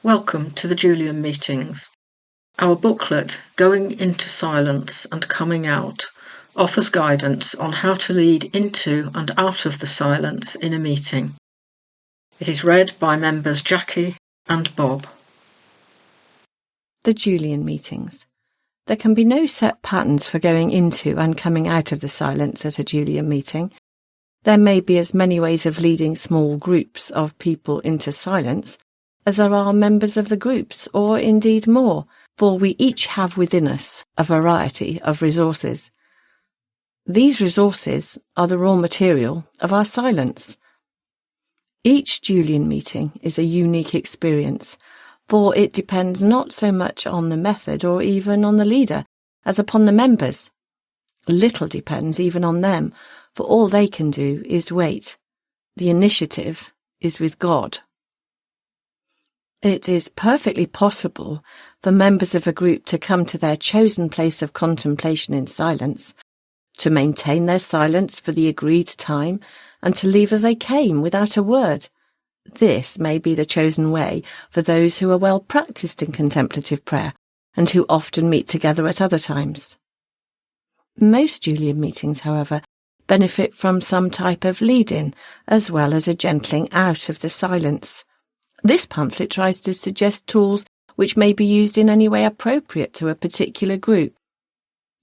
Welcome to the Julian Meetings. Our booklet, Going into Silence and Coming Out, offers guidance on how to lead into and out of the silence in a meeting. It is read by members Jackie and Bob. The Julian Meetings. There can be no set patterns for going into and coming out of the silence at a Julian meeting. There may be as many ways of leading small groups of people into silence as there are members of the groups, or indeed more, for we each have within us a variety of resources. These resources are the raw material of our silence. Each Julian meeting is a unique experience, for it depends not so much on the method or even on the leader as upon the members. Little depends even on them, for all they can do is wait. The initiative is with God. It is perfectly possible for members of a group to come to their chosen place of contemplation in silence, to maintain their silence for the agreed time, and to leave as they came without a word. This may be the chosen way for those who are well practiced in contemplative prayer and who often meet together at other times. Most Julian meetings, however, benefit from some type of lead-in as well as a gentling out of the silence. This pamphlet tries to suggest tools which may be used in any way appropriate to a particular group.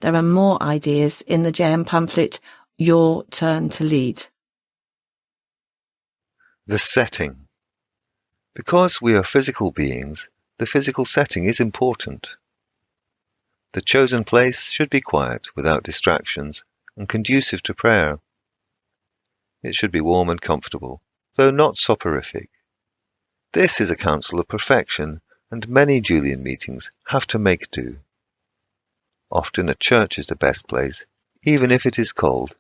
There are more ideas in the JM pamphlet, Your Turn to Lead. The setting. Because we are physical beings, the physical setting is important. The chosen place should be quiet, without distractions, and conducive to prayer. It should be warm and comfortable, though not soporific. This is a counsel of perfection, and many Julian meetings have to make do. Often a church is the best place, even if it is cold,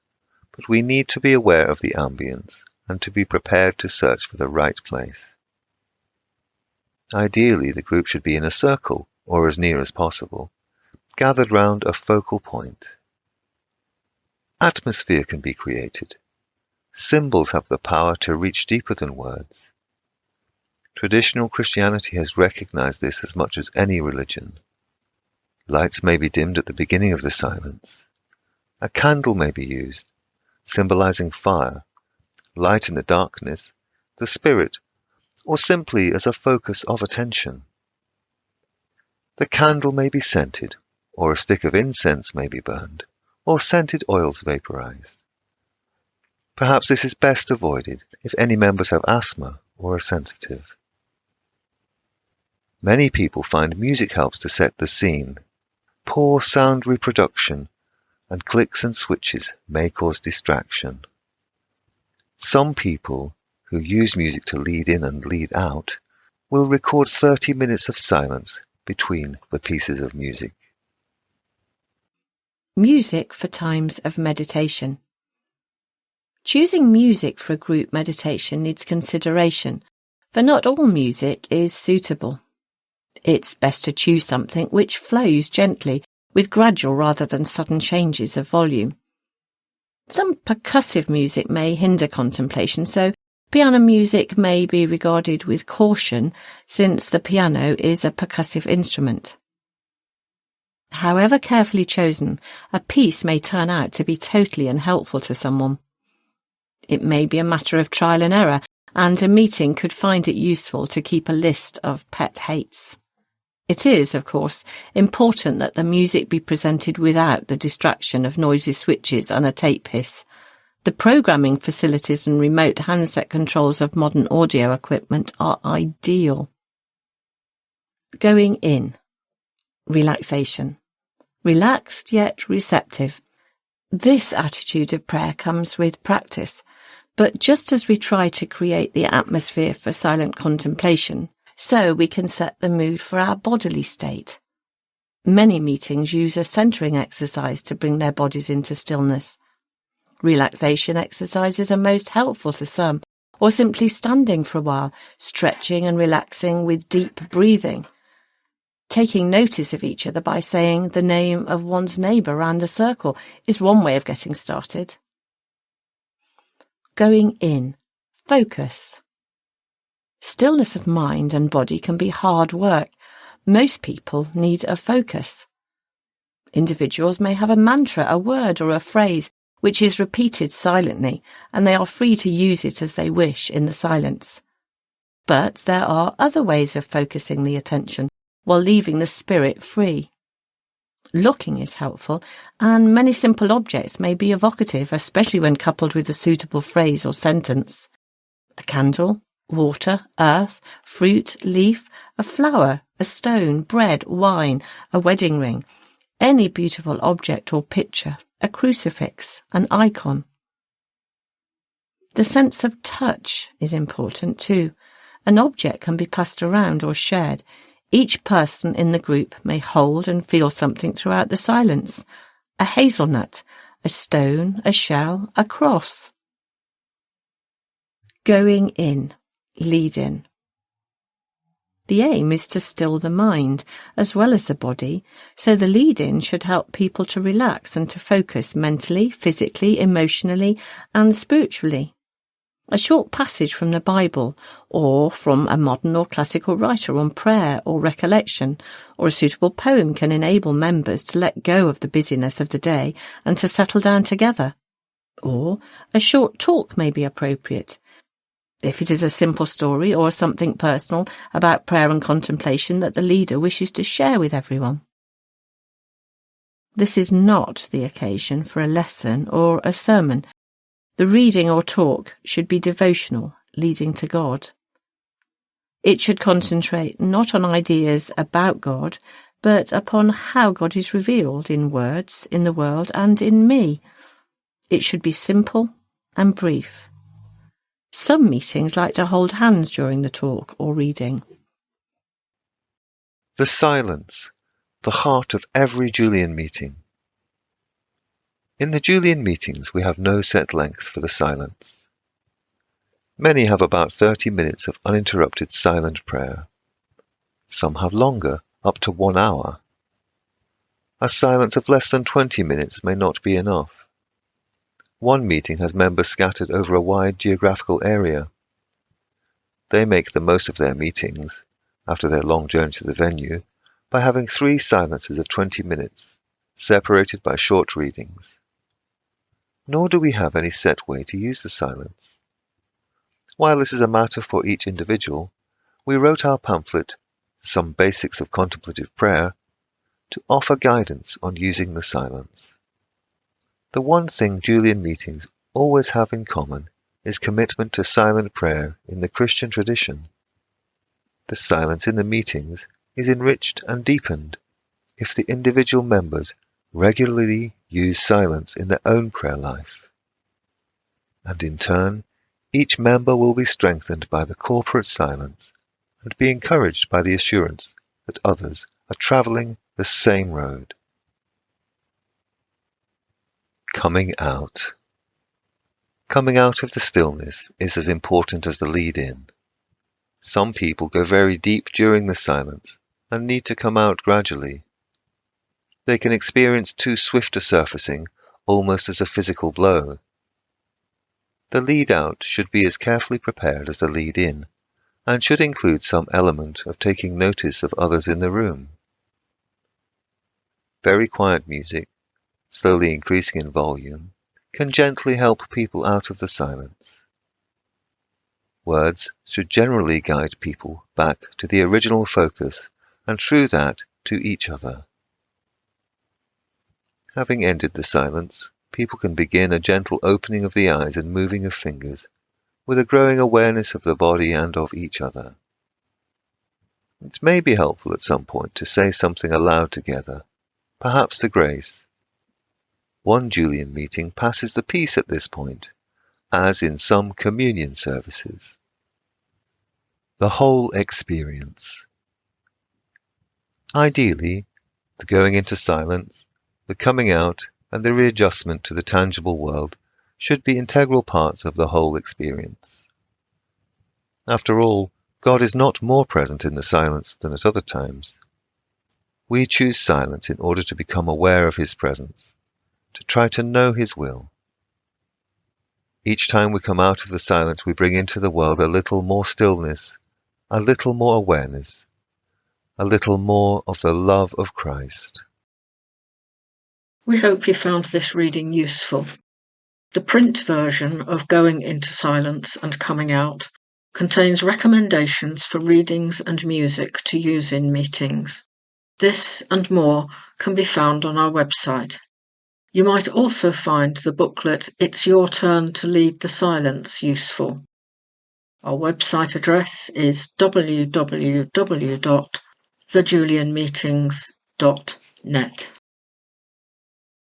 but we need to be aware of the ambience and to be prepared to search for the right place. Ideally, the group should be in a circle, or as near as possible, gathered round a focal point. Atmosphere can be created. Symbols have the power to reach deeper than words. Traditional Christianity has recognized this as much as any religion. Lights may be dimmed at the beginning of the silence. A candle may be used, symbolizing fire, light in the darkness, the spirit, or simply as a focus of attention. The candle may be scented, or a stick of incense may be burned, or scented oils vaporized. Perhaps this is best avoided if any members have asthma or are sensitive. Many people find music helps to set the scene. Poor sound reproduction and clicks and switches may cause distraction. Some people who use music to lead in and lead out will record 30 minutes of silence between the pieces of music. Music for times of meditation. Choosing music for a group meditation needs consideration, for not all music is suitable. It's best to choose something which flows gently, with gradual rather than sudden changes of volume. Some percussive music may hinder contemplation, so piano music may be regarded with caution, since the piano is a percussive instrument. However carefully chosen, a piece may turn out to be totally unhelpful to someone. It may be a matter of trial and error, and a meeting could find it useful to keep a list of pet hates. It is, of course, important that the music be presented without the distraction of noisy switches and a tape hiss. The programming facilities and remote handset controls of modern audio equipment are ideal. Going in. Relaxation. Relaxed yet receptive. This attitude of prayer comes with practice, but just as we try to create the atmosphere for silent contemplation, so we can set the mood for our bodily state. Many meetings use a centering exercise to bring their bodies into stillness. Relaxation exercises are most helpful to some, or simply standing for a while, stretching and relaxing with deep breathing. Taking notice of each other by saying the name of one's neighbour round a circle is one way of getting started. Going in. Focus. Stillness of mind and body can be hard work. Most people need a focus. Individuals may have a mantra, a word or a phrase which is repeated silently, and they are free to use it as they wish in the silence. But there are other ways of focusing the attention while leaving the spirit free. Looking is helpful, and many simple objects may be evocative, especially when coupled with a suitable phrase or sentence. A candle, water, earth, fruit, leaf, a flower, a stone, bread, wine, a wedding ring, any beautiful object or picture, a crucifix, an icon. The sense of touch is important too. An object can be passed around or shared. Each person in the group may hold and feel something throughout the silence. A hazelnut, a stone, a shell, a cross. Going in, lead in. The aim is to still the mind as well as the body, so the lead-in should help people to relax and to focus mentally, physically, emotionally and spiritually. A short passage from the Bible, or from a modern or classical writer on prayer or recollection, or a suitable poem can enable members to let go of the busyness of the day and to settle down together. Or a short talk may be appropriate. If it is a simple story or something personal about prayer and contemplation that the leader wishes to share with everyone. This is not the occasion for a lesson or a sermon. The reading or talk should be devotional, leading to God. It should concentrate not on ideas about God, but upon how God is revealed in words, in the world, and in me. It should be simple and brief. Some meetings like to hold hands during the talk or reading. The silence, the heart of every Julian meeting. In the Julian meetings we have no set length for the silence. Many have about 30 minutes of uninterrupted silent prayer. Some have longer, up to 1 hour. A silence of less than 20 minutes may not be enough. One meeting has members scattered over a wide geographical area. They make the most of their meetings, after their long journey to the venue, by having 3 silences of 20 minutes, separated by short readings. Nor do we have any set way to use the silence. While this is a matter for each individual, we wrote our pamphlet, Some Basics of Contemplative Prayer, to offer guidance on using the silence. The one thing Julian meetings always have in common is commitment to silent prayer in the Christian tradition. The silence in the meetings is enriched and deepened if the individual members regularly use silence in their own prayer life. And in turn, each member will be strengthened by the corporate silence and be encouraged by the assurance that others are travelling the same road. Coming out. Coming out of the stillness is as important as the lead-in. Some people go very deep during the silence and need to come out gradually. They can experience too swift a surfacing, almost as a physical blow. The lead-out should be as carefully prepared as the lead-in, and should include some element of taking notice of others in the room. Very quiet music, slowly increasing in volume, can gently help people out of the silence. Words should generally guide people back to the original focus, and through that to each other. Having ended the silence, people can begin a gentle opening of the eyes and moving of fingers, with a growing awareness of the body and of each other. It may be helpful at some point to say something aloud together, perhaps the grace. One Julian meeting passes the peace at this point, as in some communion services. The whole experience. Ideally, the going into silence, the coming out, and the readjustment to the tangible world should be integral parts of the whole experience. After all, God is not more present in the silence than at other times. We choose silence in order to become aware of His presence, to try to know His will. Each time we come out of the silence, we bring into the world a little more stillness, a little more awareness, a little more of the love of Christ. We hope you found this reading useful. The print version of Going into Silence and Coming Out contains recommendations for readings and music to use in meetings. This and more can be found on our website. You might also find the booklet It's Your Turn to Lead the Silence useful. Our website address is www.thejulianmeetings.net.